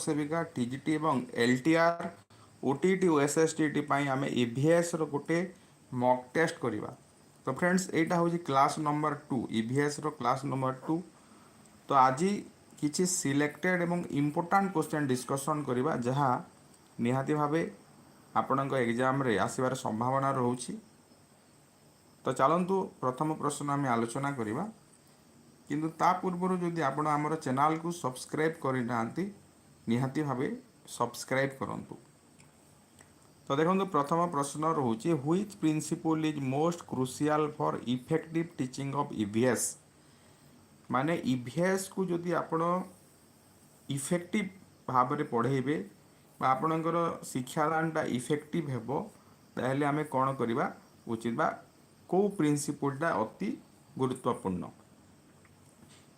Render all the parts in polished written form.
सेविका टीजीटी एवं LTR OTT और एसएसटीटी पाई आमे ईवीएस रो गोटे मॉक टेस्ट करिवा। तो फ्रेंड्स एटा होची क्लास नंबर 2 ईवीएस रो क्लास नंबर 2। तो आज किछि सिलेक्टेड एवं इंपोर्टेंट क्वेश्चन डिस्कशन करिवा जहा निहाती भाबे आपनक एग्जाम रे आसीबार संभावना रहउची। तो चलंतु प्रथम प्रश्न आम आलोचना करिवा, किंतु ता पूर्व जदि आपण आमर चैनल को सब्सक्राइब करि नांती निहाती भाबे सब्सक्राइब करंतु। तो देखो प्रथम प्रश्न रोचे which principle is most crucial for effective teaching of EVS. माने ईवीएस को जदि आपण इफेक्टिव भाव में पढ़ेबे आपणकर शिक्षादानटा इफेक्टिव हेबो ताहले आमे कोन करिबा उचित बा को प्रिंसिपलटा अति गुरुत्वपूर्ण।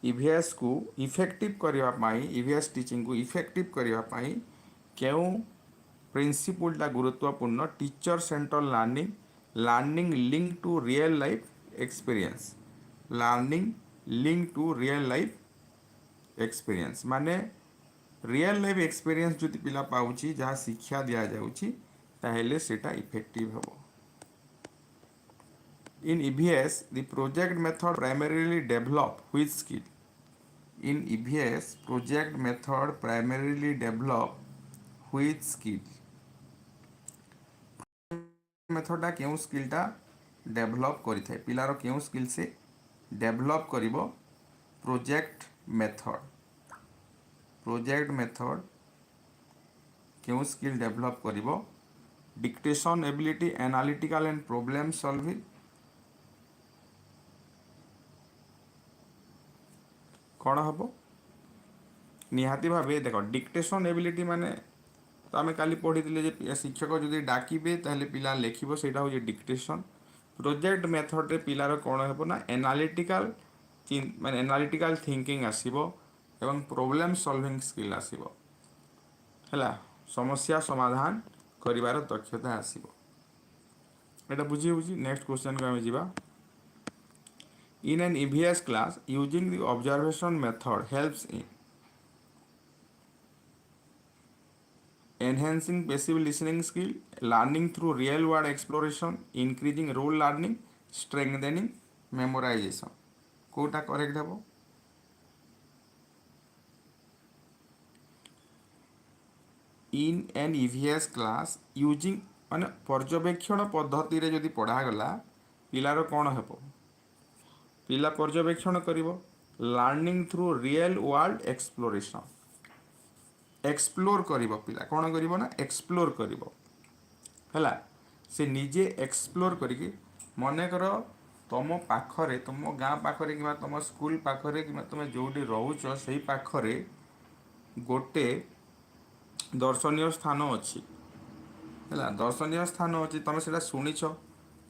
ईवीएस को इफेक्टिव करिवा पाई ईवीएस टीचिंग को इफेक्टिव करिवा पाई केउ प्रिंसिपलटा गुरुत्वपूर्ण। Teacher center learning, learning link to real life experience, learning link to real life experience माने रियल लाइफ एक्सपीरियंस जो पिला पाउची जहाँ शिक्षा दिया जाउची ताहेले सेटा इफेक्टिव हेबो। इन EVS the project method primarily develop which skill? In EVS project method primarily develop which skill? मेथडा केउ स्किलटा डेवलप करि थाए पिलार केउ स्किल से डेवलप करिवो प्रोजेक्ट मेथड। प्रोजेक्ट मेथड केउ स्किल डेवलप करिवो dictation ability, analytical and problem solving, कौन हम निहाती भावे देख डिक्टेशन एबिलिटी माने तो आम काली पढ़ी शिक्षक जदि डाकिबे ताहले पिला लेखिबो सेटा हो डिक्टेशन। प्रोजेक्ट मेथड रे पिलार कौन हेबो ना एनालिटिकल माने एनालिटिकल थिंकिंग आसीबो एवं प्रॉब्लम सॉल्विंग स्किल आसीबो हैला समस्या समाधान करिवार दक्षता आसीबो। एटा बुझी होची। नेक्स्ट क्वेश्चन को आमे जिबा। In an EVS class, using the observation method helps in enhancing passive listening skill, learning through real world exploration, increasing role learning, strengthening memorization. कोटा करेक्ट हेबो? In an EVS class, using माने पर्यवेक्षण पद्धति रे जदि पढ़ा गला पिलार कोन हेबो? पिला पर्यवेक्षण करिवो learning through real world exploration. Explore करिवो पिला कोन करिवो ना एक्सप्लोर करिवो हैला से निजे एक्सप्लोर करिके मने करो तुम पाखरे तुम गाँ पाखरे कि तुम स्कूल पाखरे कि तुम जोटी रोच से पाखरे गोटे दर्शनीय स्थान अच्छी है दर्शनीय स्थान अच्छी तुम से शुणीच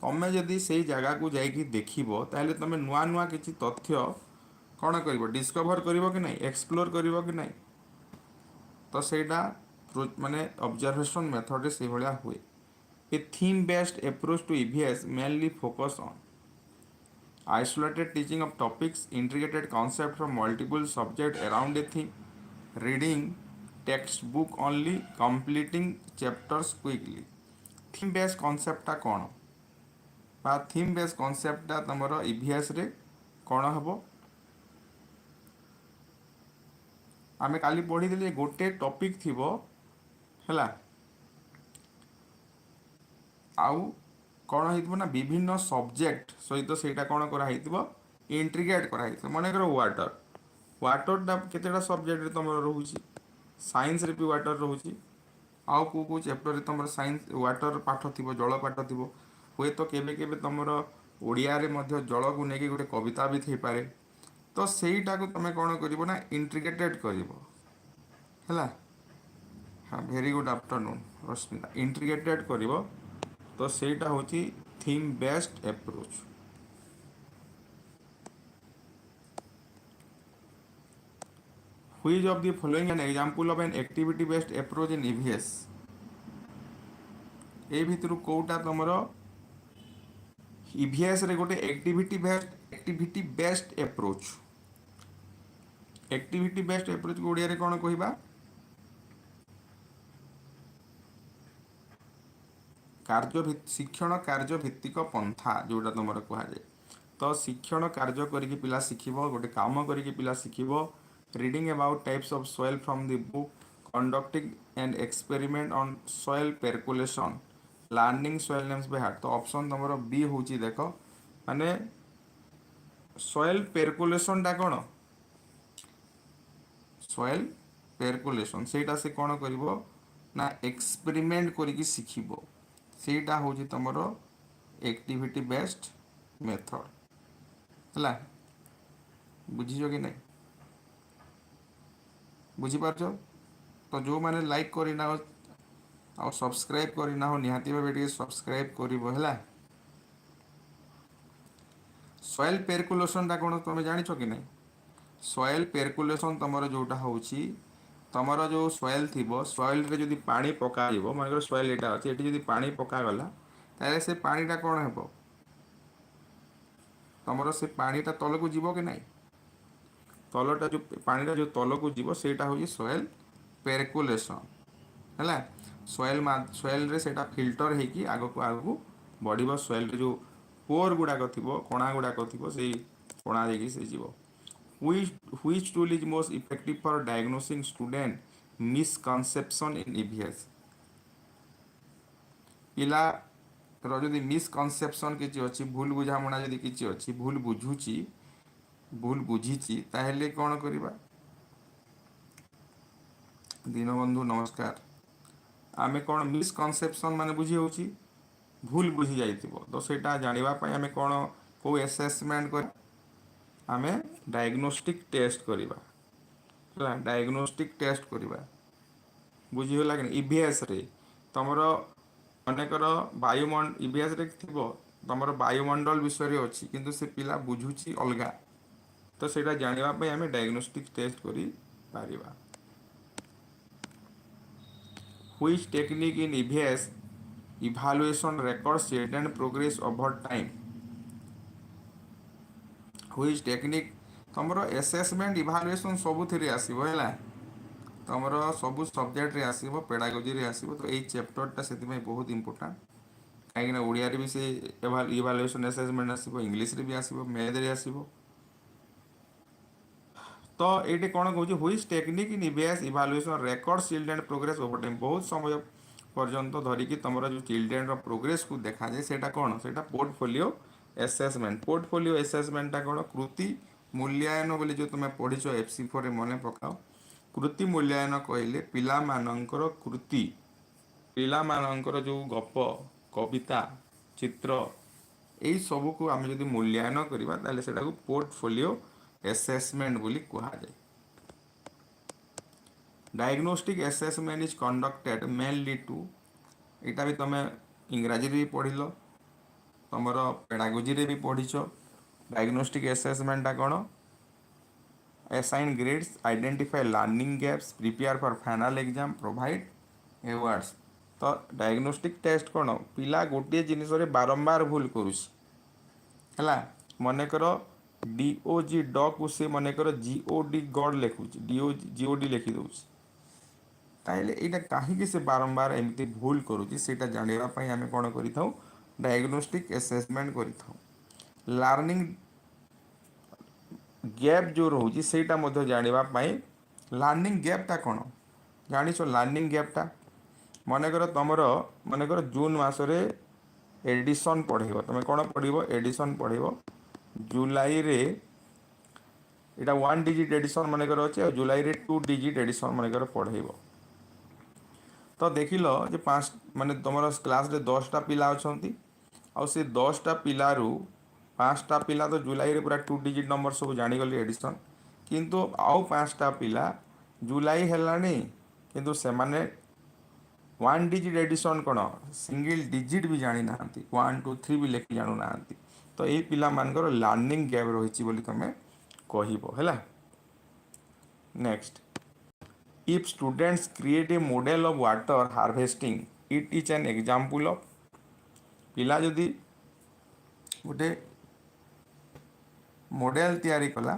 तमें जदि से जगह को जाकि देखो ताहले तुम नुआ नुआ किसी तथ्य कौन कर डिस्कवर कर कि नहीं एक्सप्लोर कर कि नहीं। तो सेटा माने ऑब्जर्वेशन मेथड से भाया हुए। A theme based approach to EVS mainly focus on isolated teaching of topics, integrated concept from multiple subject around a theme, reading text book only, completing chapters quickly. Theme based कॉन्सेप्टा कौन बा theme based कॉन्सेप्टा तुमर EVS रे कौन हम आमे काली पढ़ी दिले गोटे टॉपिक थिबो हैला आउ कौन होइतबो ना विभिन्न सब्जेक्ट सहित सेटा कौन करा होइतबो इंटीग्रेट करा होइतबो। माने करो वाटर वाटरटा केतेटा सब्जेक्ट रे तुमर रहउची साइंस रे भी वाटर रहउची आउ को चैप्टर रे तुमर साइंस वाटर पाठ थिबो जल पाठ थिबो हुए तो केबे केबे तुमर ओडिया रे मध्य जल को नेकी गोटे कविता भी थी पारे। तो सेटा को तुम कौन करिवो ना इंटीग्रेटेड करिवो हैला। हाँ very good afternoon Rashmita. Integrated करिवो तो सेटा होची theme based approach. Which of the following an example of an activity based approach in EVS। ए भितर कोटा तुमरो EVS रे गोटे activity based approach. Activity based approach को ओडिया रे कोन कहिबा शिक्षण कार्य भित्तिक पंथा जोटा तुम कहुए तो शिक्षण कार्य करिकी पिला शिखिबो गोटे काम करिकी पिला शिखिबो reading about types of soil from the book conducting and experiment on soil percolation learning soil names by heart. तो ऑप्शन तुम बी होची देखो माने सॉइल पेरकुलेशन टा कोन सॉइल पेरकुलेशन सेटा से कोन करिवो ना एक्सपेरिमेंट करिकी शिखिबो सेटा होची तुमरो एक्टिविटी बेस्ड मेथड हला बुझियो कि नहीं बुझी पारछो। तो जो माने लाइक करिना आ सब्सक्राइब करिना हो निहाती भाबे टिके सब्सक्राइब करिवो हला। सॉइल पेरकुलेशन टा कोन तुम जानिछो कि नहीं सॉइल पेरकुलेशन तुमरो जोटा होची तुमरो जो सॉइल थिबो सॉइल रे जदी पानी पकाइबो माने सॉइल एटा अछि एटी जदी पानी पका गला ताले से पानी टा कोन हेबो तुमरो से पानीटा तल को जीवो कि नहीं तलटा जो पानीटा जो तल को जीवो सेटा होची सॉइल पेरकुलेशन हैला। सॉइल रे सेटा फिल्टर हेकी आगो को आगो बढ़िबो सॉइल रे जो पोर गुडाक थिबो कोणा गुडाक थिबो सेई कोणा देकी से जीवो। Which tool is most effective for diagnosing student misconception in EVS पिला जदि मिसकनसेप्शन किसी अच्छी भूल बुझामणा जदि किसी अच्छी भूल बुझी ताहेले कौन करबा दीनबंधु नमस्कार आमे कौन मिसकनसेप्शन माने बुझी होची भूल बुझी जाइतिबो तो सेटा जानिबा पय आमे कौन को असेसमेंट कर आमे डायग्नोस्टिक टेस्ट करबा हला डायग्नोस्टिक टेस्ट करबा बुझी होला कि ईवीएस रे तमरो अनेकर वायुमंडल ईवीएस रे थिबो तमर वायुमंडल विषय अच्छी किंतु से पिला बुझुची अलगा तो सेटा जानिबा पय आमे डायग्नोस्टिक टेस्ट करि पारिबा। Which technique in EVS evaluation record student progress over time which technique तमरो असेसमेंट इवैल्यूएशन सब थेरे आसीबो हैला तमरो सब सब्जेक्ट रे आसीबो पेडागोजी रे आसीबो तो एई चैप्टर से बहुत इंपोर्टेंट कहीं ओडिया रे भी से इवैल्यूएशन असेसमेंट आसीबो इंग्लिश रे भी आसीबो मैथ रे आसीबो। तो ये कौन कौन which technique in EVS evaluation record children progress over time बहुत समय पर्यंत धरिकी तुम जो चिल्ड्रेन प्रोग्रेस को देखा जाए सेटा कौन सेटा पोर्टफोलियो असेसमेंटा कौन कृति मूल्यांकन बोली जो तुम पढ़ीच FC4 मन पकाओ कृति मूल्यांकन कहले पिला मानकर कृति पिला मानकर जो गप कविता चित्र यही सब को आम जब मूल्यांकन करवा ताले सेटा को पोर्टफोलियो असेसमेंट बोली कहा जाए। Diagnostic assessment is conducted mainly to एटा भी तुम इंग्राजी रे भी पढ़िल तुमर पेडागोजी रे भी पढ़ीच डायग्नोस्टिक असेसमेंट कौन assign grades identify learning gaps prepare for final exam provide awards. तो डायग्नोस्टिक टेस्ट कौन पिला गोटे जिनिस रे बारंबार भूल करुछ हैला मनेकर DOG ड को से मनेकर GOD गॉड लिखुच GOD लिखि दउछ ताइले एटा काहे से बारंबार एमती भूल करूची सेटा जानिबा पई हमें कोन करिथाउ डायग्नोस्टिक असेसमेंट करिथाउ। लर्निंग गैप जो रोची सेटा मध्ये जानिबा पई लर्निंग गैप ता कोन जानिछो लर्निंग गैप ता मनेकर तमरो मनेकर जून मासरे एडिशन पढ़ेबो तमे कोन पढ़िबो एडिशन पढ़ेबो जुलाई रे एटा 1 डिजिट एडिशन मनेकर अछि और जुलाई रे 2 डिजिट एडिशन मनेकर पढ़ेबो तो देखिल जे 5 माने तुम क्लास रे 10टा पिला अछंती आ से 10टा पिलारू 5टा पिला तो जुलाई रे पूरा 2 डिजिट नंबर सब जानी गली एडिशन किंतु आउ 5टा पिला जुलाई हेलानी किंतु से माने 1 डिजिट एडिशन कोन सिंगल डिजिट भी जानी नांती 1 2 3 भी लेखि जानू नांती तो ए पिला मानकर लर्निंग गैप रहिछि बोली तमे कहिबो हैला। Next if students create a model of water harvesting it is an example of पिला जदि गोटे मॉडल तैयारी कला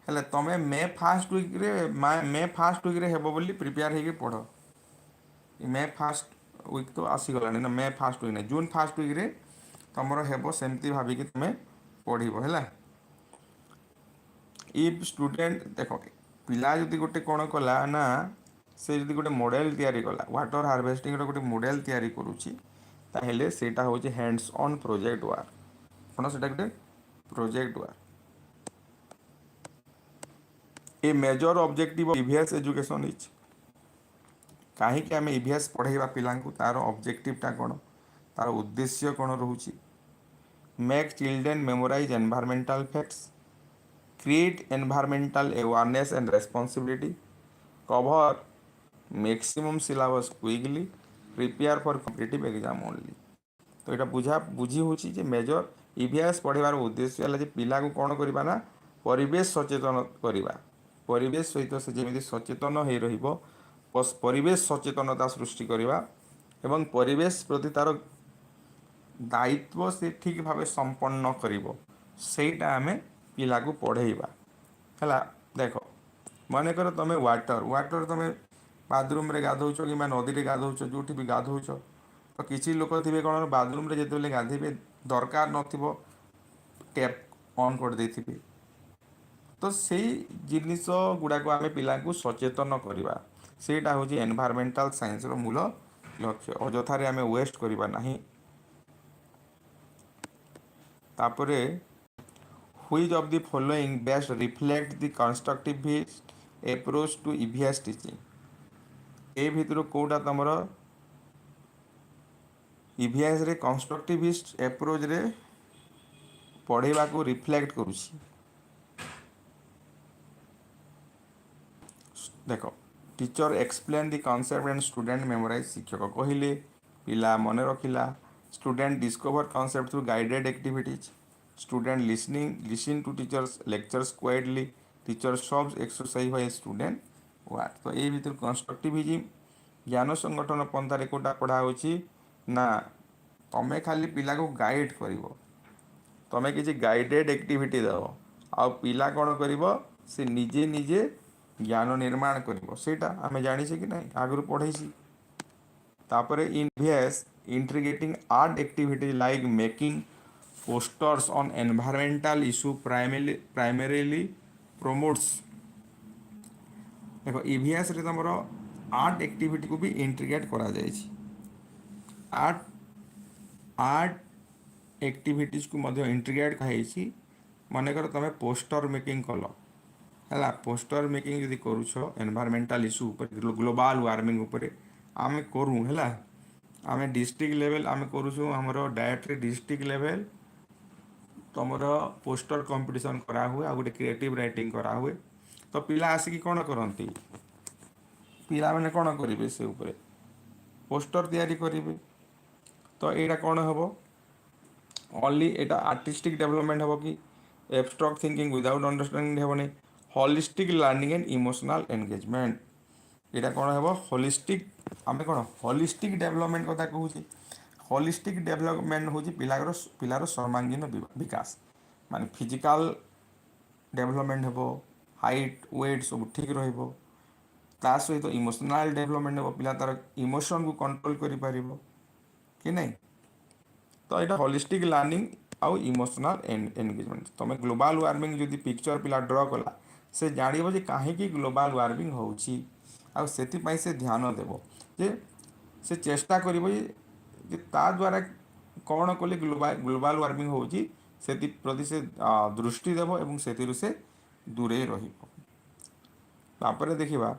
हेले तमे मे फर्स्ट वीक रे हेबो बोली प्रिपेयर हेके पढ़ो मे फर्स्ट ୱିକ୍ ତ ଆସିଗଲାଣି ନା, मे फास्ट वीक नहीं जून फास्ट वीक रे तुमर हेब सेमती भाविकी तुम पढ़ है। इफ स्टूडेंट देख पिला जदि गोटे कौन कला ना से जदि गोटे मॉडल तैयारी कला वाटर हार्वेस्टिंग गोटे मॉडल तैयारी करुच्ची ताहेले सेटा होची हैंड्स ऑन प्रोजेक्ट वर्क कौन सेटा गोटे project work. A major objective of EVS education is कहीं आम ईवीएस पढ़ेगा पिला तार ऑब्जेक्टिवटा कौन तार उद्देश्य कौन रोचे make children memorise environmental facts create environmental awareness and responsibility, cover maximum syllabus quickly, prepare for competitive exam only। तो यहाँ बुझी हो मेजर ईवीएस पढ़ार उद्देश्य है पिला को कौन करवा ना परिवेश सचेतन करवा परिवेश सहित से जमी सचेतन हो परिवेश सचेतनता सृष्टि करवा एवं परिवेश प्रति तार दायित्व से ठीक भाव संपन्न करटा आम पिला को पढ़ेबा है। देख मनकर तुम वाटर तुम बाथरूम रे गाधौच कि नदी में गाधौच जो भी गाधौच तो किसी लोक थे कौन बाथरूम रे जो गाधेबे दरकार नथिबो टैप ऑन कर देथिबे तो से जिनिस गुड़ाक आम पिला को सचेतन करवा सेटा हूँ एनवायरमेंटल साइंस रो मूल लक्ष्य अजथारे आम वेस्ट करवा नहीं। तापरे Which of the following best reflect the constructivist approach to EVS teaching? ए भितर कोटा तमर EVS रे कंस्ट्रक्टिविस्ट एप्रोच रे पढ़ेबा को रिफ्लेक्ट करुछि। देखो teacher explain the concept and student memorize शिक्षक कहले पिला मन रखिला student discover concept through guided activities student listen to teachers lectures quietly teacher solves exercise by student what. तो ये भीतर कंस्ट्रक्टिविज्म ज्ञान संगठन पंथारे कोटा पढ़ा होची ना तमें खाली पिला को गाइड करिवो तमें किसी गाइडेड एक्टिविटी दो आ पिला कौन करिवो से निजे निजे ज्ञान निर्माण करिवो सेटा आमे जानिछे कि नहीं आगु पढ़ाई। तापरे invest integrating art activities like making posters on environmental issue primarily promotes। देखो ईवीएस रे तमरो आर्ट एक्टिविटी को भी इंटीग्रेट करा जाय छी आर्ट एक्टिविटीज को मध्य इंटीग्रेट कहाई छी मानेकर तमे पोस्टर मेकिंग कलो है पोस्टर मेकिंग यदि करूछ एनवायरमेंटल इश्यू ऊपर ग्लोबल वार्मिंग ऊपर आमे करू है आमे डिस्ट्रिक्ट लेवल आमे करूछु हमरो डायरेक्टली डिस्ट्रिक्ट लेवल तुमर पोस्टर कंपटीशन करा हुए आ गोटे क्रिएटिव राइटिंग करा हुए तो पिला आसिक कौन करती पिला मैंने कौन करेंगे से ऊपर पोस्टर तैयारी करेंगे तो यहाँ कौन हम ओनली एटा आर्टिस्टिक डेवलपमेंट हम कि एब्स्ट्रैक्ट थिंकिंग विदाउट अंडरस्टैंडिंग हेबनी holistic learning and emotional engagement यहाँ कौन हम होलिस्टिक आम कौन होलिस्टिक डेवलपमेंट कथा कहूँ होलिस्टिक डेवलपमेंट हूँ पिलार सर्वांगीन विकास माने फिजिकल डेवलपमेंट हेबो हाइट वेट सब ठीक रहिबो ता सहित इमोशनल डेवलपमेंट हेबो पिला तार इमोशन को कंट्रोल करि पारिबो कि नहीं। तो यहाँ होलिस्टिक लर्निंग आउ इमोशनल एंगेजमेंट तुम ग्लोबल वार्मिंग जदि पिक्चर पिला ड्र कला से जानिबो जे काहेकि ग्लोबल वार्मिंग होउची आ सेति से ध्यान देबो जे से चेष्टा करिबो जे ता द्वारा कौन कले ग्लोबल वार्मिंग होउची सेति प्रति से दृष्टि देव एवं सेतिरु से दूरे रहिबो। तापरे देखिबा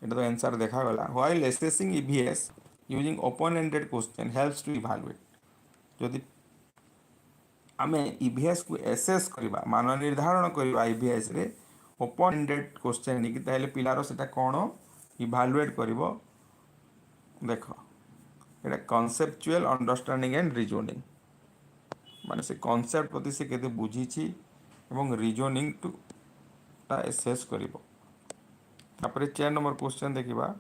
एटा तो आंसर देखा गला while assessing EVS using open ended question helps to evaluate जदि आमे ईवीएस को एसेस करबा मान निर्धारण करबा ईवीएस रे ओपन एंडेड क्वेश्चन नि कि ताले पिलारो सेटा कोन इवैल्यूएट करबो देखो एटा कॉन्सेप्चुअल अंडरस्टैंडिंग एंड रीजनिंग माने से कॉन्सेप्ट प्रति से केते बुझीची एवं रीजनिंग टू ता एसेस करिवो। तापरे 4 नंबर क्वेश्चन देखिबा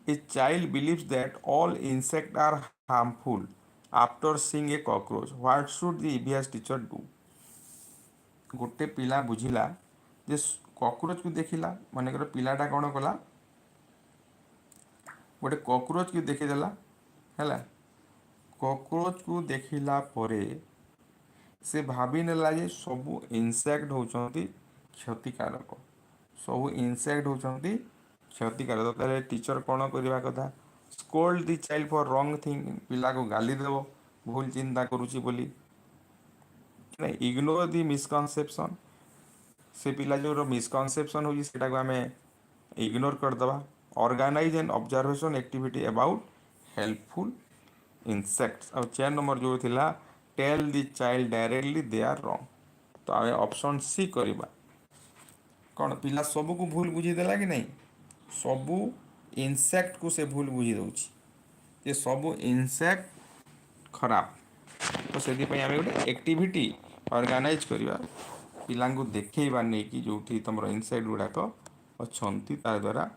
a child believes that all insect are harmful after seeing a cockroach what should the EVS teacher do. गोटे पिला बुझिला जे कॉकरोच को देखिला मानेकर पिलाटा कोन कला गोटे कॉकरोच को देखीदेला है। कॉकरोच को देखिला परे से भाभी नेला जे सबू इनसेक्ट होचंती क्षतिकारक, सबू इनसेक्ट होचंती क्षतिकारक। ताले टीचर कौन करवा कथा, scold the child for wrong thing, पिला को गाली देव भूल चिंता करुची बोली, इग्नोर दी मिसकनसेप्शन, से पिला जो मिसकनसेप्शन होची सेटा को आमे इग्नोर करदवा। Organize and observation activity about helpful insects. और 4 नंबर जो थिला tell the child directly they are wrong. तो आमे ऑप्शन सी करबा। कौन पिला सबू को भूल बुझी देला कि नहीं, सबू इंसेक्ट को से भूल बुझी दउची जे सबू इंसेक्ट खराब। तो से आम गोटे एक्टिविटी ऑर्गेनाइज करवा, पिला देखा नहीं कि जो तुम इनसेक्ट गुड़ाक अच्छा तार द्वारा।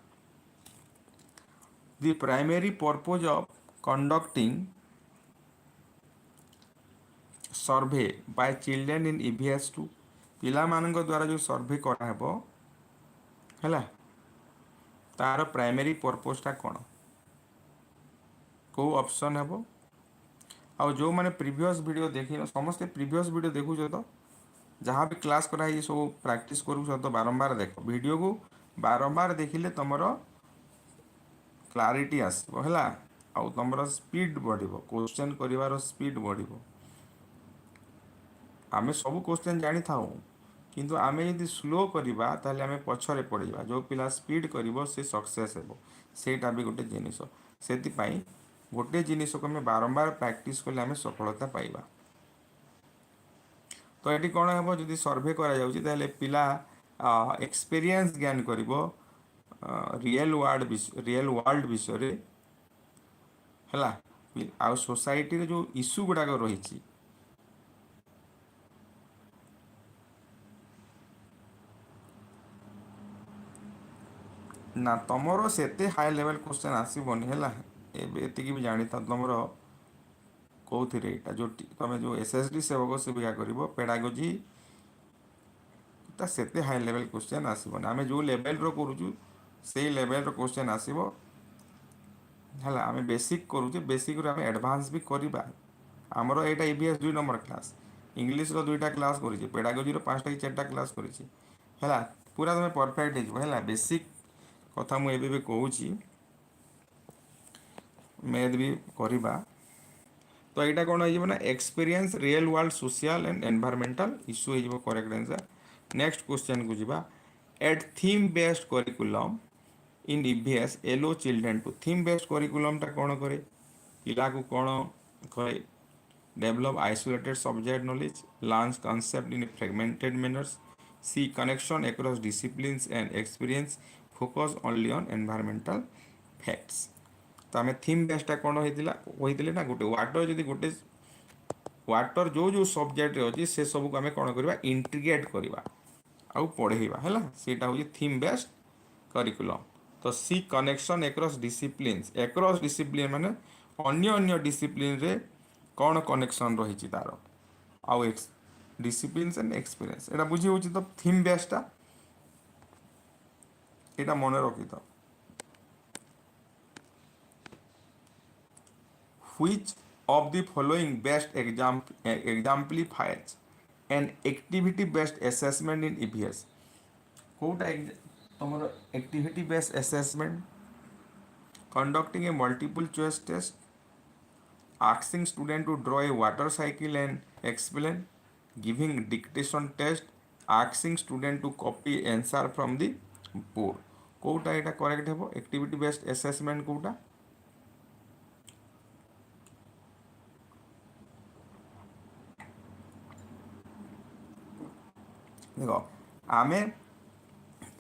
The primary purpose of conducting survey by children in EVS 2, पिला मान द्वारा जो सर्वे कराहब है तार प्राइमरी पर्पजटा कौन, को ऑप्शन है। आ जो मैंने प्रीवियस वीडियो देखी समस्ते प्रीवियस वीडियो देखुच तो जहाँ भी क्लास कराई सब प्रैक्टिस करूछ तो बारंबार देख वीडियो को बारंबार देखिले तुमर क्लारिटी आसो है। आउ तुम स्पीड बढ़िबो, क्वेश्चन करिवार स्पीड बढ़िबो। आमे सब क्वेश्चन जानी थाऊ किंतु आमे यदि स्लो करिबा ताले आमे पछरे पड़िबा। जो पिला स्पीड करिवो से सक्सेस हेबो, सेटा भी गोटे जिनिस। सेति पई गोटे जिनिस को आमे बारंबार प्रैक्टिस कले आमे सफलता पाइबा। तो ये कौन हम जब सर्वे कर पिला एक्सपीरियंस ज्ञान कर रियल वर्ल्ड विषय है आ सोसाइटी जो इश्यू गुड़ाक रही ना तुमर से हाई लेवल क्वेश्चन आसबनी है। एति भी जानी था तुम कौन जो तुम जो एसएसडी सेवक सेविका कर पेडागोजी से हाई लेवल क्वेश्चन आसबन। आम जो लेवल रो करूँ से लेवल रो क्वेश्चन आसब है। आम बेसिक करूँ बेसिक रू आम एडवांस भी करवा। आमर यहाँ ईवीएस 2 नंबर क्लास, इंग्लीश रो 2टा क्लास कर पेडागोजी रो 5टा कि 4टा क्लास कर पूरा तुम परफेक्ट है। बेसिक कथा मुझे कहूँ मैथ भी करवा। तो यहाँ कौन हो experience real world social and environmental issue हो करेक्ट आंसर। नेक्स्ट क्वेश्चन को जीवा। At theme based curriculum in EVS allow children to, theme based curriculum टा कौन करे, पिला को कौन करे, develop isolated subject knowledge, learn concept in fragmented manners, see connection across disciplines and experience, focus only on environmental facts. तो आम theme बेस्डटा कौन होता ना गोटे वाटर जदि गोटे वाटर जो जो सब्जेक्ट अच्छी से सब को आम कौन करवा इंटीग्रेट करवा आउ पढ़ेवा है। सेटा हूँ थीम बेस्ड करिकुलम। तो सी कनेक्शन अक्रॉस डिसिप्लिन माने अन्य अन्य डिसिप्लिन रे कौन कनेक्शन रही तार आउ डिसिप्लिन एंड एक्सपीरियंस एटा बुझी होची। तो थीम बेस्डटा एटा मन रखी तो which of the following best exemplifies an activity based assessment in EVS। Kota तुम activity based assessment, conducting a multiple choice test, asking student to draw a water cycle and explain, giving dictation test, asking student to copy answer from the board। Kota Etah correct हेबो activity based assessment Kota. देख आम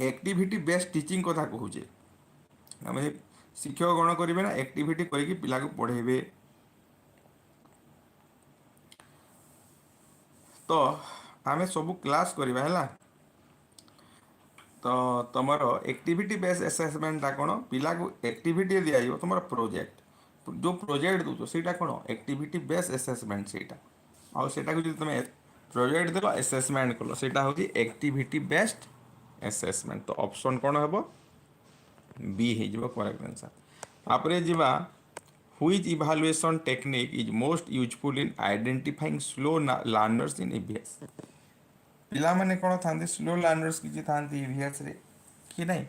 activity based teaching कथा कहूचे, आम शिक्षक कौन करेंगे ना activity करके पिला को पढ़ेबे। तो आम सब क्लास करवा है। तो तुम एक्टिविटी बेस्ड असेसमेंटा कौन, पिला को एक्टिविटी दिया तुम प्रोजेक्ट जो प्रोजेक्ट दौ सेटा कौन एक्टिविटी बेस्ड असेसमेंट सेटा आउ सेटा को तुम प्रोजेक्ट देल असेसमेंट कल सेटा हूँ एक्टिविटी बेस्ड असेसमेंट। तो ऑप्शन कौन हम बी हो करेक्ट आंसर। आपरे जीवा which evaluation technique is most useful in identifying slow learners in EVS पिला माने कोन थांती स्लो लर्नर्स किछि थांती EVS रे कि नहीं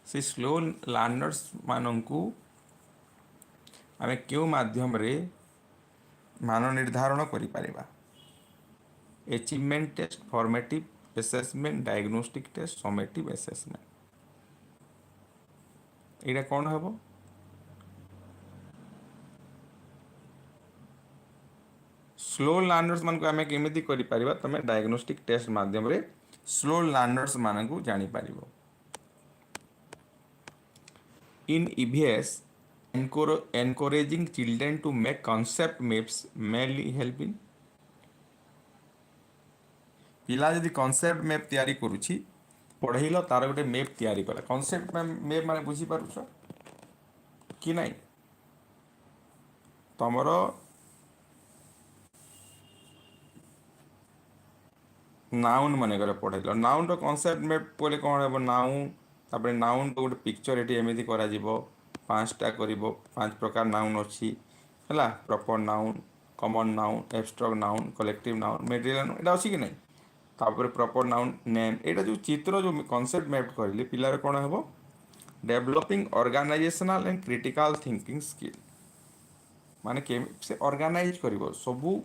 से स्लो लर्नर्स माननकु आमे क्यों माध्यम रे मान निर्धारण करि परिबा achievement test formative assessment diagnostic test summative assessment एटा कोन हबो स्लो लर्नर्स मान को आमे केमिति करि परिबा तमे डायग्नोस्टिक टेस्ट माध्यम रे स्लो लर्नर्स मान को जानि परिबो इन EVS encouraging children to make concept maps mainly help in पिला यदि कॉन्सेप्ट मैप तैयारी करूछि पढ़ेइलो तार गोटे मैप तैयारी कला कॉन्सेप्ट मैप माने बुझी पारुछ कि नहीं तमरो नाउन माने करे पढ़ेइलो नाउन रो कॉन्सेप्ट मैप बोले कोन हेबो नाउन तापर नाउन तो गोटे पिक्चर एटी एमिति करा जिवो पांचटा करिवो पांच प्रकार नाउन अछि हला proper noun common noun abstract noun collective noun material noun एटा अछि कि नहीं तापर प्रॉपर नाउन नेम एटा जो चित्र जो कॉन्सेप्ट मैप करले पिलार कोन हेबो developing organisational and critical thinking skill माने के से ऑर्गेनाइज करिवो सबु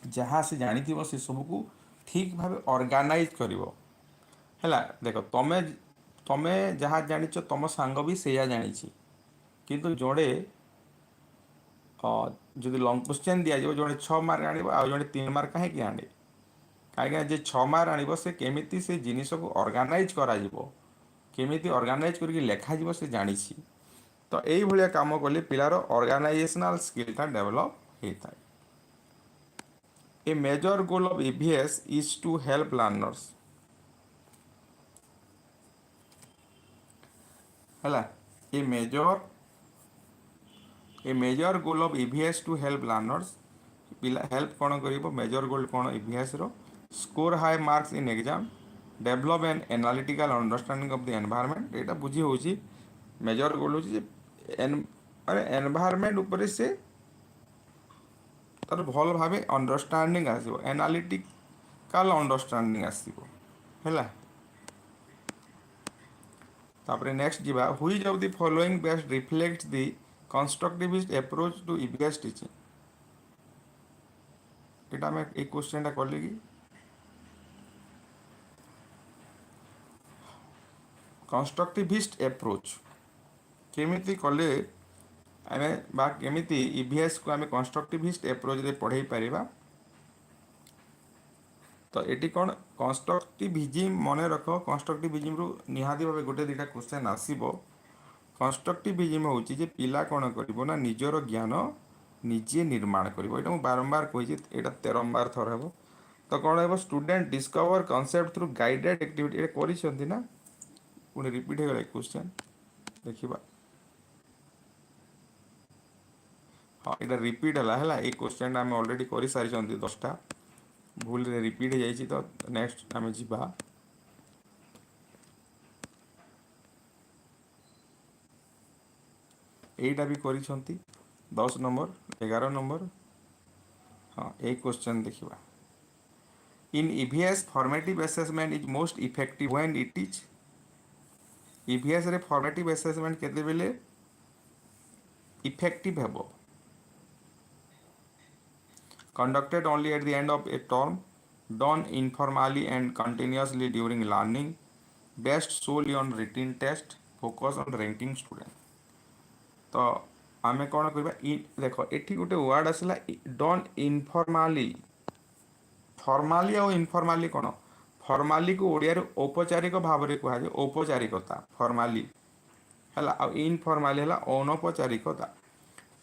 जहाँ से जानिथिबो से सबु को ठीक भाबे ऑर्गेनाइज करिवो हला देखो तमे तमे जहाँ जानिचो तम सांग भी सेया जानिछि किंतु जोड़े जदि लॉन्ग क्वेश्चन दिया जो जोड़े 6 मार्क आनिबो आ जोड़े 3 मार्क काहे कि आने कहीं जे 6 मार्क आनिबो से केमिति से जिनिस को ऑर्गेनाइज करा जिवो केमिति ऑर्गेनाइज करके लेखा जिवो से जानिछि तो एई भलिया काम करले पिलार ऑर्गेनाइजेशनल स्किल ता डेवलप हेता a major goal of EVS is to help learners हला a major goal of EVS to help learners पिला हेल्प कोन करिवो मेजर गोल कोन EVS रो score high marks in exam develop an analytical understanding of the environment एटा बुझी होची major goal होची अरे एनवायरनमेंट ऊपर से तार भल भाबे अंडरस्टैंडिंग आसीबो एनालिटिकल अंडरस्टैंडिंग आसीबो हैला तापरे नेक्स्ट जीवा which of the following best reflects the constructivist approach to EVS teaching एटा मैं एक क्वेश्चन टा करली कि कंस्ट्रक्टिविस्ट अप्रोच केमिति कले आमे बा केमिति EVS को आमे कंस्ट्रक्टिविस्ट अप्रोच रे पढ़ाई परिबा तो एटी कोन कंस्ट्रक्टिविज्म मने रखो कंस्ट्रक्टिविज्म रु निहाती भाबे गोटे दिटा क्वेश्चन आसीबो कंस्ट्रक्टिविज्म होची जे पिला कोन करबो ना निजरो ज्ञान निजे निर्माण करिवो एटा मु बारंबार कहि जे एटा 13 बार थर हेबो तो कोन हेबो student discover concept through guided activity ए करि छथि ना पुनी रिपीट हे गेला क्वेश्चन देखिबा हाँ एटा रिपीट हला ए क्वेश्चन आम ऑलरेडी करि सारि छथि 10टा भूल रे रिपीट हे जाइछि तो नेक्स्ट आमे जिबा एटा भी करि छथि 10 नंबर 11 नंबर हाँ एक क्वेश्चन देखिबा इन EVS formative assessment is most effective when it is EVS रे formative assessment केते बेले इफेक्टिव हेबो conducted only at the end of a term done informally and continuously during learning based solely on written test focus on ranking student तो आमे कोन करबा देखो एठी गोटे वर्ड आसला डन इनफॉर्मली फॉर्मली और इनफॉर्मली कोन फॉर्मली को ओडिया रे औपचारिक भाव रे कहै औपचारिकता फॉर्मली हला आ इनफॉर्मली हला अनौपचारिकता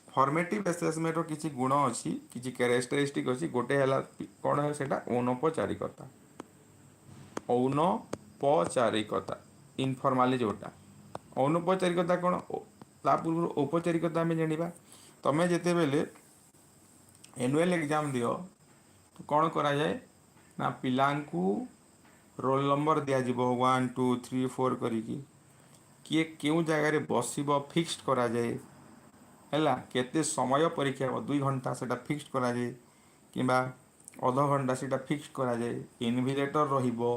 फॉर्मेटिव असेसमेंट रो किछि गुण अछि किछि कैरेक्टरिस्टिक अछि गोटे हला कोन है सेटा अनौपचारिकता अनौपचारिकता इनफॉर्मली जोटा अनौपचारिकता कोन ता पूर्व औपचारिकता में जानिबा तमे जेते बेले एनुअल एग्जाम दियो तो कौन करा जाए ना पिलांकु रोल नंबर दिया जिवो 1 2 3 4 करिकी किए केउं जगह रे बसिबो फिक्स्ड करा जाए हैला केते समय परीक्षा हो 2 घंटा सेटा फिक्स्ड करा जाए किंबा अध घंटा सेटा फिक्स्ड करा जाए इनविजिलेटर रहिबो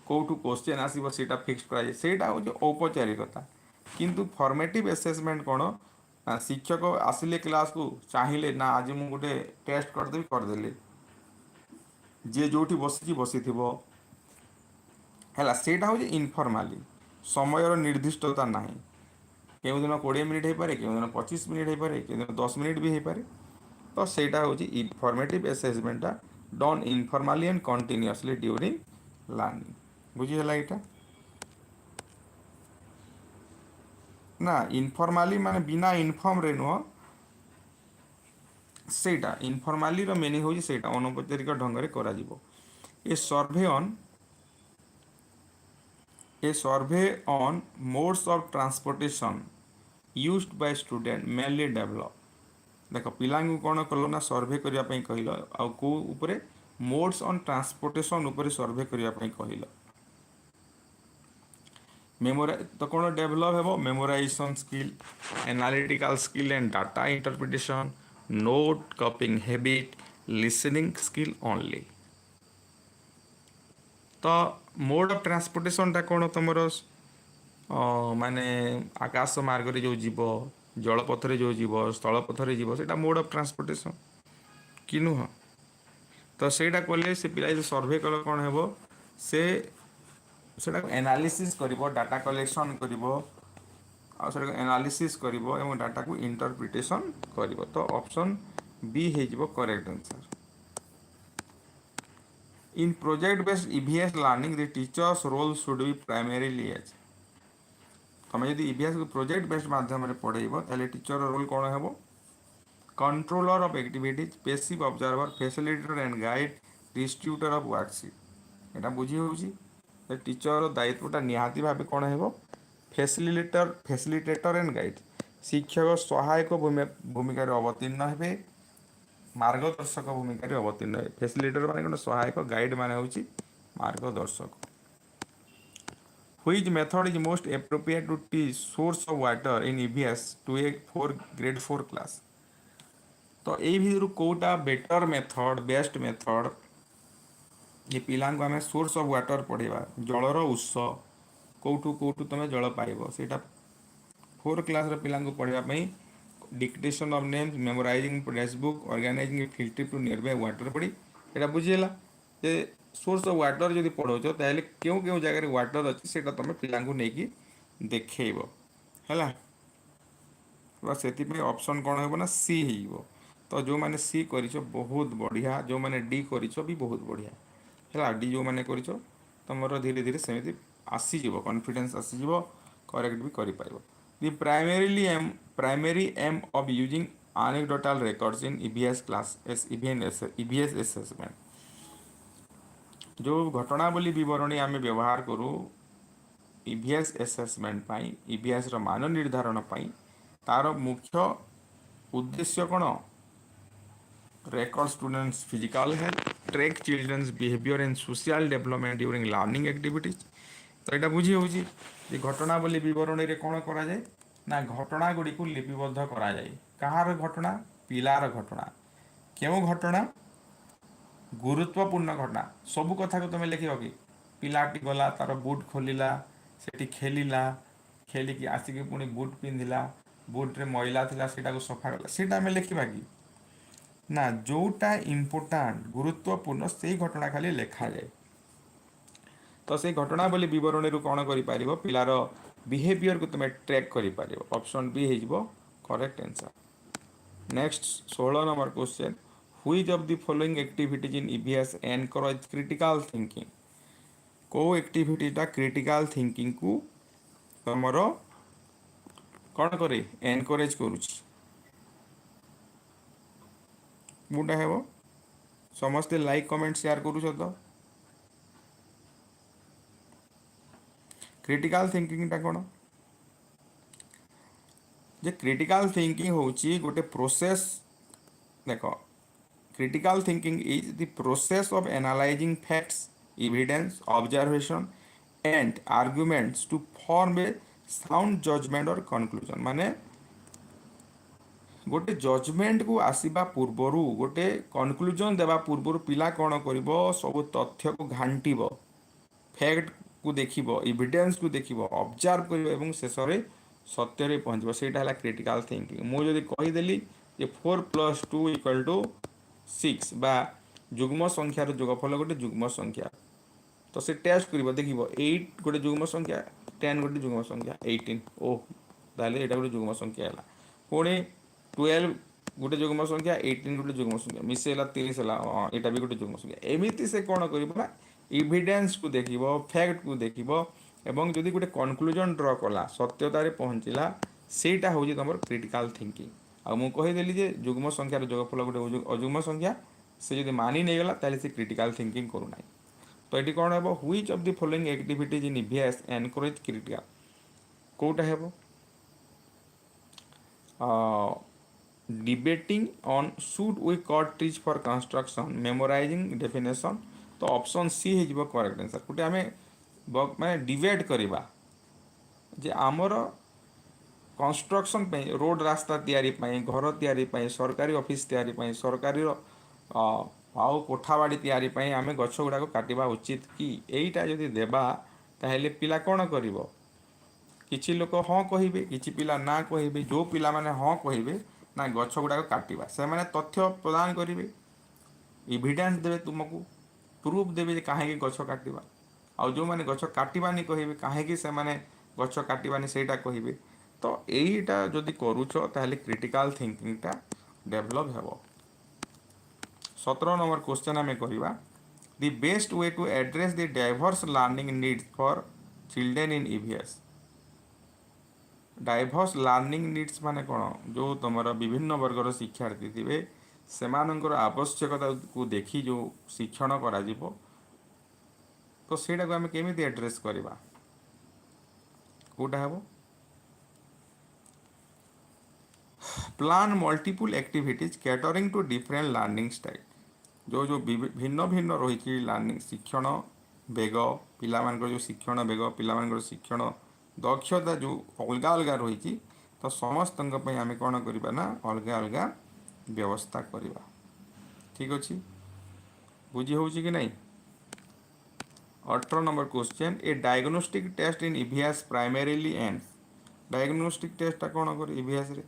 कोठू क्वेश्चन आसीबो सेटा फिक्स्ड करा जाए सेटा हो औपचारिकता किंतु फॉर्मेटिव असेसमेंट कोन शिक्षक आसिले क्लास को चाहिए ना आज मु गोटे टेस्ट करदेवी करदेली जे जोठी बसी बसी है सेटा हूँ इनफॉर्माली समयर निर्दिष्टता ना केउ दिन 20 मिनिट हो पारे केउ दिन 25 मिनिट हो पारे केउ दिन 10 मिनिट भी हो पारे तो सेटा हूँ इनफॉर्मेटिव असेसमेंटा done informally and continuously during learning बुझीगला यहाँ ना इनफॉर्माली माने बिना इनफॉर्म रे नुह सेटा इनफॉर्माली रो मीनिंग होची सेटा अनौपचारिक ढंग रे करा जीवो a survey on modes of transportation used by student mainly develop देख पिला कौन कल ना सर्वे करने कहल आउ मोड्स ऑन ट्रांसपोर्टेशन उपरे सर्वे करने कहल मेमोरा तो कौन डेभलप हेबो memorisation skill analytical skill and data interpretation note कॉपिंग habit listening skill only तो मोड ऑफ ट्रांसपोर्टेशन टा कौन तुम माने आकाश मार्ग रे जो जीव जलपथरे जो जीव स्थलपथरे जीव सेटा मोड ऑफ ट्रांसपोर्टेशन कि नुह तो सेटा कले से पिला जो सर्वे कले कौन हेबो से सेटा एनालिसिस करिवो डाटा कलेक्शन करिवो आ सेटा एनालिसिस करिवो एवं डाटा को इंटरप्रिटेशन करिवो तो ऑप्शन बी हे जीवो correct answer in project based EVS learning the teacher's role should be primarily as तुम यदि ईवीएस को प्रोजेक्ट बेस्ड माध्यम रे पढ़ेइबो ताले टीचर रोल कोन हेबो controller of activities passive observer facilitator and guide distributor of worksheet एटा बुझी होउची टीचर दायित्वटा निहाती भाव कौन है फैसिलिटेटर एंड गाइड शिक्षक सहायक भूमिका अवतीर्ण हे मार्गदर्शक भूमिका अवतीर्ण हे फैसिलिटेटर माने कौन सहायक गाइड माने होची मार्गदर्शक which method is most appropriate to teach source of water in EVS to a grade 4 class तो यही भितर कोटा बेटर मेथड बेस्ट मेथड ये पिला को आम सोर्स ऑफ वाटर पढ़ेगा जलर उत्स कौटू कौटू तुम जल पाइब से 4 क्लास पिला पढ़ाई dictation of names memorising textbook organising field trip to nearby water पढ़ी यहाँ बुझीगला जे सोर्स ऑफ वाटर जब पढ़ाऊच ताहले क्यों क्यों जगह वाटर अच्छी से तुम पिला नहीं देखब है से ऑप्शन कौन हो सी हो तो जो मैंने सी कर बहुत बढ़िया जो मैंने डी कर भी बहुत बढ़िया है डी जो मैंने कर तुम धीरे धीरे सेमती आसीज कॉन्फिडेंस आसीज करेक्ट भी कर the primary aim of using anecdotal records in EVS class EVS assessment जो घटनावली विवरणी आम व्यवहार करूँ ईवीएस असेसमेंट पाई ईवीएस रो मान निर्धारण पाई तार मुख्य उद्देश्य कौन record students physical health track children's behavior and social development during learning activities तो यहाँ बुझी हो घटनावली विवरणी रे कौन करा जाए ना घटना गुड़ी को लिपिबद्ध करा जाए कहार घटना पिलार घटना क्यों घटना गुरुत्वपूर्ण घटना सबू कथा को तुम लिख कि पिलाटी गला तार बुट खोलिला सेठी खेलिला खेलिकी आसिक पुणी बुट पिंधिला बुट्रे मैला थिला सेटा को सफा कला सेटा आम लिखा कि ना जोटा इम्पोर्टाट गुरुत्वपूर्ण से घटना खाली लेखा जाए तो से घटनावली विवरणी कौन कर पिलार बिहेवियर को तुम ट्रैक कर ऑप्शन बी हो correct answer next 16 number question which of the following activities in EVS encourage critical thinking को एक्टिविटीटा क्रिटिकल थिंकिंग को तुमर कौन करे एनकरेज करुच्ची मुटा है समस्ते लाइक कमेंट शेयर करूछ तो क्रिटिकल थिंकिंग टा कौन जे क्रिटिकल थिंकिंग होची गोटे प्रोसेस देखो critical thinking is the process of analysing facts evidence observation and arguments to form a sound judgement और कनक्लूजन माने गोटे जजमेंट को आसवा पूर्वर गोटे कनक्लूजन देवा पूर्वर पिला कौन कर सब तथ्य को घांटब फैक्ट को देखिब एविडेंस को देखिब ऑब्जर्व कर शेष में सत्य पहुँच से क्रिटिकल थिंकिंग मुझे कहीदेली जे 4+2 = 6 बा जुग्म संख्यार जोगफल गोटे जुग्म संख्या तो से टेस्ट कर देख 8 गोटे जुग्म संख्या 10 गोटे जुग्म संख्या 18 ओह ताले एटा गोटे जुग्म संख्या है पुणी 12 गोटे जुग्म संख्या 18 गोटे जुग्म संख्या मिसेला 30 है यहाँ भी गोटे जुग्म संख्या एमती से कौन कर एविडेंस को देखिब फैक्ट को देखिब एवं जदि गोटे कनक्लूजन ड्र कला सत्यतार पहुँचला सेटा हूँ तुम क्रिटिकल थिंकिंग आ मु कहीदेली जे जुग्म संख्यार जोगफल गोटे अजुग्म संख्या से जब मानि नहीं गला ताले से क्रिटिकल थिंकिंग करूना तो ये कौन है which of the following activities in EVS encourage critical कोटा है debating on should we cut trees for construction memorising definition तो ऑप्शन सी है करेक्ट आंसर गोटे आम माने डिबेट करवा जे आमर कंस्ट्रक्शन पे रोड रास्ता तैयारी घर तैयारी सरकारी ऑफिस तैयारी सरकारी आउ कोठाबाड़ी तैयारी आम गछ गुड़ाक काटिबा उचित कि यहीटा जदि देबा ताहेले पिला कौन कर किछि लोक हाँ कहे किछि पिला ना कहे जो पिला माने हाँ कहे ना गछ गुड़ाक काटिबा से माने तथ्य प्रदान करेंगे एविडेंस देवे तुमको प्रूफ देवे जे कहीं गछ काटिबा आउ जो मैंने गछ काटिबानी कहे कहीं से माने गछ काटिबानी सेटा कहे तो यहीटा जदि करूछ ताहेले क्रिटिकल थिंकिंगटा डेभलप हेबो 17 नंबर क्वेश्चन आम करवा the best way to address the diverse learning needs for children in EVS diverse learning needs माने कौन जो तुम विभिन्न वर्गर शिक्षार्थी थे से आवश्यकता को देखी जो शिक्षण करा तो सेटा को आम केमी एड्रेस करवा कोटा हे plan multiple activities catering to different learning style जो जो भिन्न भिन्न रही लर्निंग शिक्षण बेग पिला जो शिक्षण बेग पिला शिक्षण दक्षता जो अलग अलग रही तो समस्त आम कौन करवा ना अलग अलग व्यवस्था करवा ठीक अच्छे बुझी हो कि नहीं 18 number question a diagnostic test in EVS primarily and diagnostic test कौन कर ईवीएस रे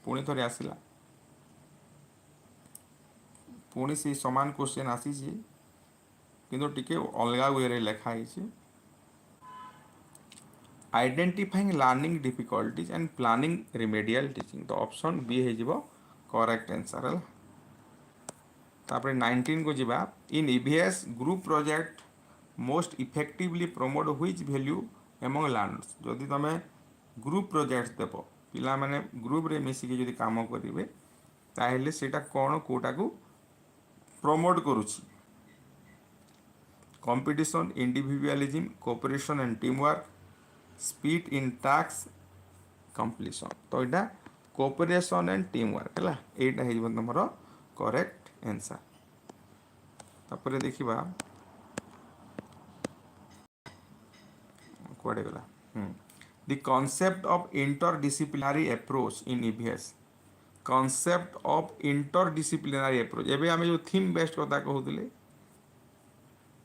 पुणी थे आसला पुणी से समान क्वेश्चन आसी किंतु टिके अलग वे लिखाई identifying learning difficulties and planning remedial teaching तो ऑप्शन बी हो करेक्ट आंसर है तापर 19 को जीवा in EVS group project most effectively promote which value among learners जदि तुम ग्रुप प्रोजेक्ट देव पिला माने ग्रुप रे मिसिकी जदि काम करेंगे ताहेले सेटा कौन कोटा को प्रमोट करुछि competition individualism cooperation and team work speed in task completion तो यहाँ कोऑपरेशन एंड टीम वर्क है यहाँ तुम करेक्ट आंसर तापर देखिबा कुआडे गला the concept of interdisciplinary approach in EVS concept of interdisciplinary approach एबे आमे जो थीम बेस्ड कथा कहउतले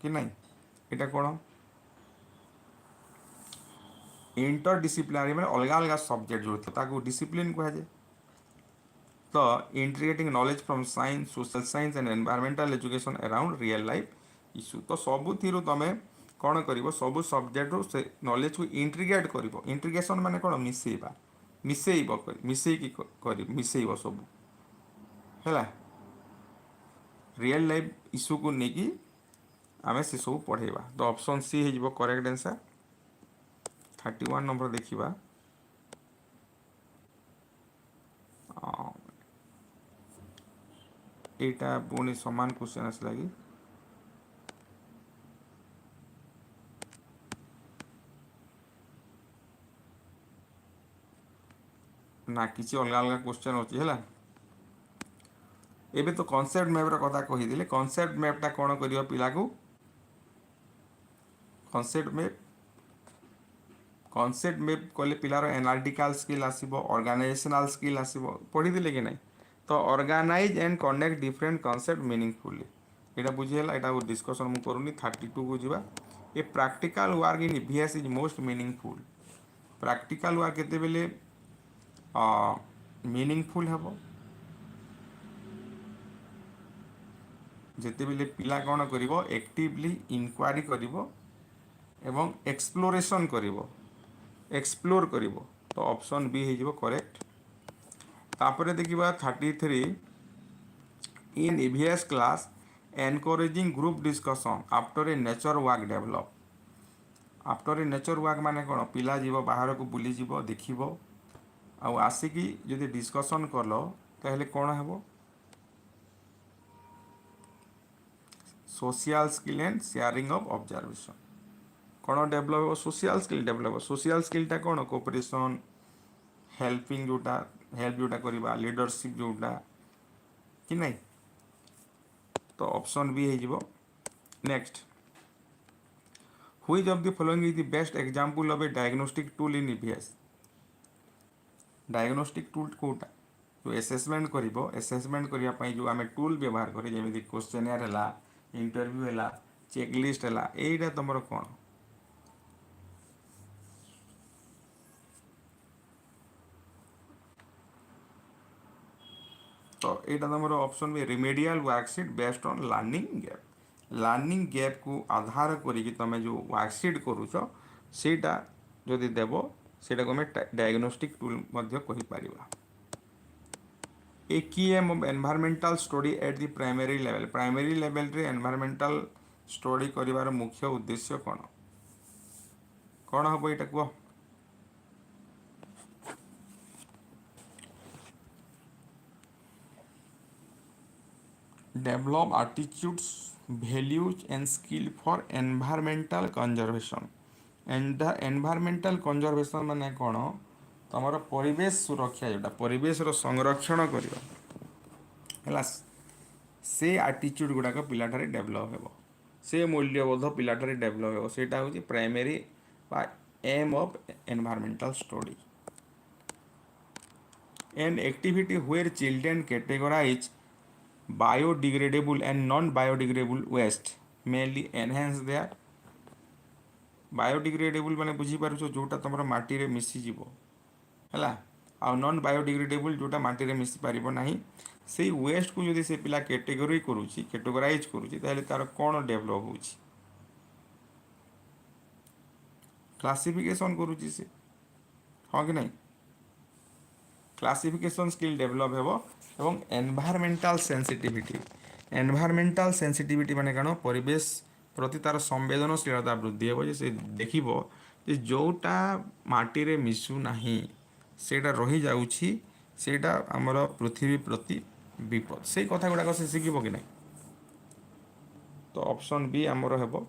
कि नहीं एटा कोन इंटरडिसिप्लिनरी माने अलग अलग सब्जेक्ट जो ताको डिसिप्लिन कहा जाए तो integrating knowledge from science social science and environmental education around real life issue तो सबुथिरु तमे कौन कर सब सब्जेक्ट से नॉलेज को इंट्रीग्रेट कर इंट्रीग्रेशन माने कौन मिसेबा मिसेब सब है रियल लाइफ इश्यू को लेकिन आम से सब पढ़ेबा तो ऑप्शन सी हो करेक्ट आंसर 31 नंबर देखिबा एटा पुणी समान क्वेश्चन आस लगी ना किसी अलग अलग क्वेश्चन अच्छी है एबे तो कॉन्सेप्ट मैप कथा कहीदे कॉन्सेप्ट मैपटा कौन कर पिला को कॉन्सेप्ट मैप कॉन्सेप्ट मैप कले पिलार एनालिटिकल स्किल आसीबो, ऑर्गेनाइजेशनल स्किल आसीबो, पढ़ी दिले कि नहीं? तो organise and connect different concept meaningfully, एटा बुझी हला, एटा डिस्कशन मु करूनी। 32 को जीवा। A practical work in EVS is most meaningful. Practical work केते बेले मीनिंगफुल हेबो जेते बेले पिला कोन करिवो, एक्टिवली इंक्वायरी करिवो एवं एक्सप्लोरेशन करिवो, एक्सप्लोर करिवो। तो ऑप्शन बी हे जिवो करेक्ट। तापरे देखिबा 33, in EVS class encouraging group discussion after a nature work develop. After a nature work माने कोन, पिला जीव बाहर को बुली जीव, देखिवो आउ आसिकी जदि डिस्कशन करलो ताहले कोन हेबो, social skill and sharing of observation कौन डेवलप हो, सोशल स्किल डेवलप हो। सोशल स्किलटा कौन, कोऑपरेशन, हेल्पिंग जोटा, हेल्प जोटा करवा, लीडरशिप जोटा कि नहीं। तो ऑप्शन बी हो। Next, which of the following is the best example of a diagnostic tool in EVS. Diagnostic tool कोटा जो असेसमेंट करिवो, असेसमेंट करिया पई जो आमे टूल व्यवहार करी, जेमिति क्वेश्चनर हैला, इंटरव्यू हैला, चेकलिस्ट हैला, एटा तमरो कोन। तो यहाँ तुम ऑप्शन भी remedial worksheet based on learning gap. Learning gap को आधार करी तुम जो वर्कशीट करुच सेटा जदि देव सेटा को आम डायग्नोस्टिक टूल कहि परिबा। A key aim of environmental study at the primary level. Primary level रे एनवायरमेंटल स्टडी करिवार मुख्य उद्देश्य कौन, कौन हम यहाँ कह। Develop attitudes, values and skill for environmental conservation। Environmental conservation माने कौन, तुम परिवेश सुरक्षा जोटा परिवेश संरक्षण करवा से एटीट्यूड गुड़ाक पिलाठारे डेभलप हो, से मूल्यबोध पिलाठारे डेभलप हो, सेटा हूँ प्राइमरी बा aim of environmental study. An activity where children categorise biodegradable and non-biodegradable waste mainly enhance their biodegradable माने बुझी पारुछो जोटा तमरो माटी रे मिसी जीवो हला, आ नॉन बायोडिग्रेडेबल जोटा माटी रे मिसी पारिबो नाही, सेही वेस्ट को जदि से पिला कैटेगरी करूची, कैटेगराइज करूची, ताले तार कोन डेवलप होची, क्लासिफिकेशन करूची से, हां कि नहीं। क्लासिफिकेशन स्किल डेवलप हेबो एवं एनवायरमेंटल सेंसिटिविटी। एनवायरमेंटल सेंसिटिविटी माने कानो, परिवेश प्रति तार संवेदनशीलता वृद्धि हेबो, जे से देखिबो जे जोटा माटी रे मिसु नाही सेटा रही जाउछि, सेटा हमर पृथ्वी प्रति विपद, से कथा गुडा से शिखिबो कि नहीं। तो ऑप्शन बी हमर हेबो।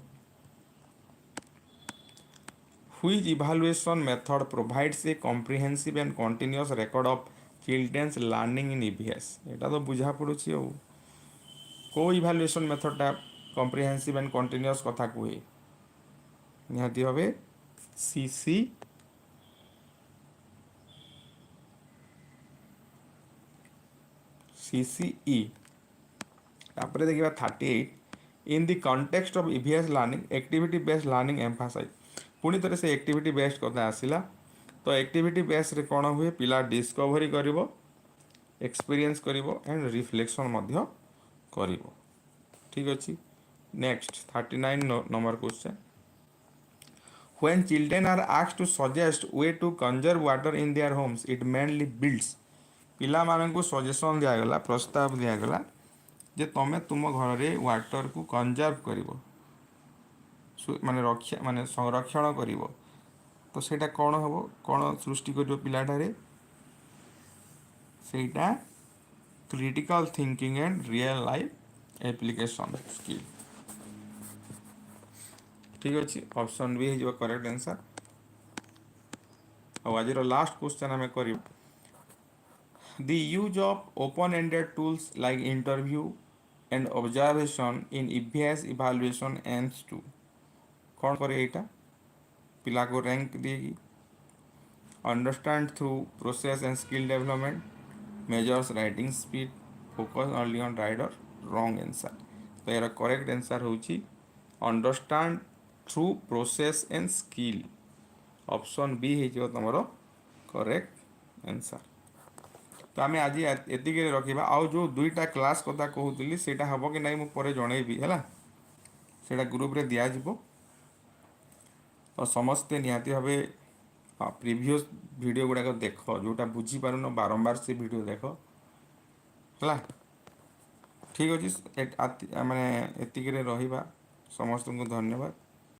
Which evaluation method provides a comprehensive and continuous record of children's learning in EVS। एटा तो बुझा पड़ुछि हो को इवैल्यूएशन मेथडटा कम्प्रिहेंसिव एंड कंटिन्यूअस कथा कहे निहाती भावे CCE। तापरे देखिबा 38, in the context of EVS learning activity based learning emphasise. पुणी थे से एक्टिविटी बेस्ड कथा आसला। तो एक्टिविटी बेस्ड रे कौन हुए, पिला डिस्कवरी करिवो, एक्सपीरियंस करिवो एंड रिफ्लेक्शन मध्य करिवो। ठीक अच्छे। Next 39 number question, when children are asked to suggest way to conserve water in their homes it mainly builds. पिला मानकु सजेशन दियागला, प्रस्ताव दियागला जे तमे तुम घर रे वाटर को कंजर्व करिवो, माने रक्षा माने संरक्षण करिवो। तो सेटा कौन हम कौन सृष्टि कर पिलाटारे, सेटा critical thinking and real life application skill. ठीक अच्छे, ऑप्शन बी हो करेक्ट आंसर। और आज लास्ट क्वेश्चन आम कर the use of open ended tools like interview and observation in EVS evaluation aims to. कौन करे, यहाँ पिला को रैंक देगी, understand through process and skill development, measures writing speed, focus only on right or wrong answer. तो यार correct answer होची understand through process and skill option B हो तुम करेक्ट आंसर। तो आम आज एतिक रखा आउ जो दुईटा क्लास कथा कहूली से हम कि नहीं मुझे जनइबी है से ग्रुप रे दिज्व। तो समस्ते निहाती भाव प्रीवियस वीडियो गुड़ाक देख जोटा बुझीपारुन बारंबार से वीडियो देख है ठीक अच्छे माने एतिक रहा समस्त को धन्यवाद।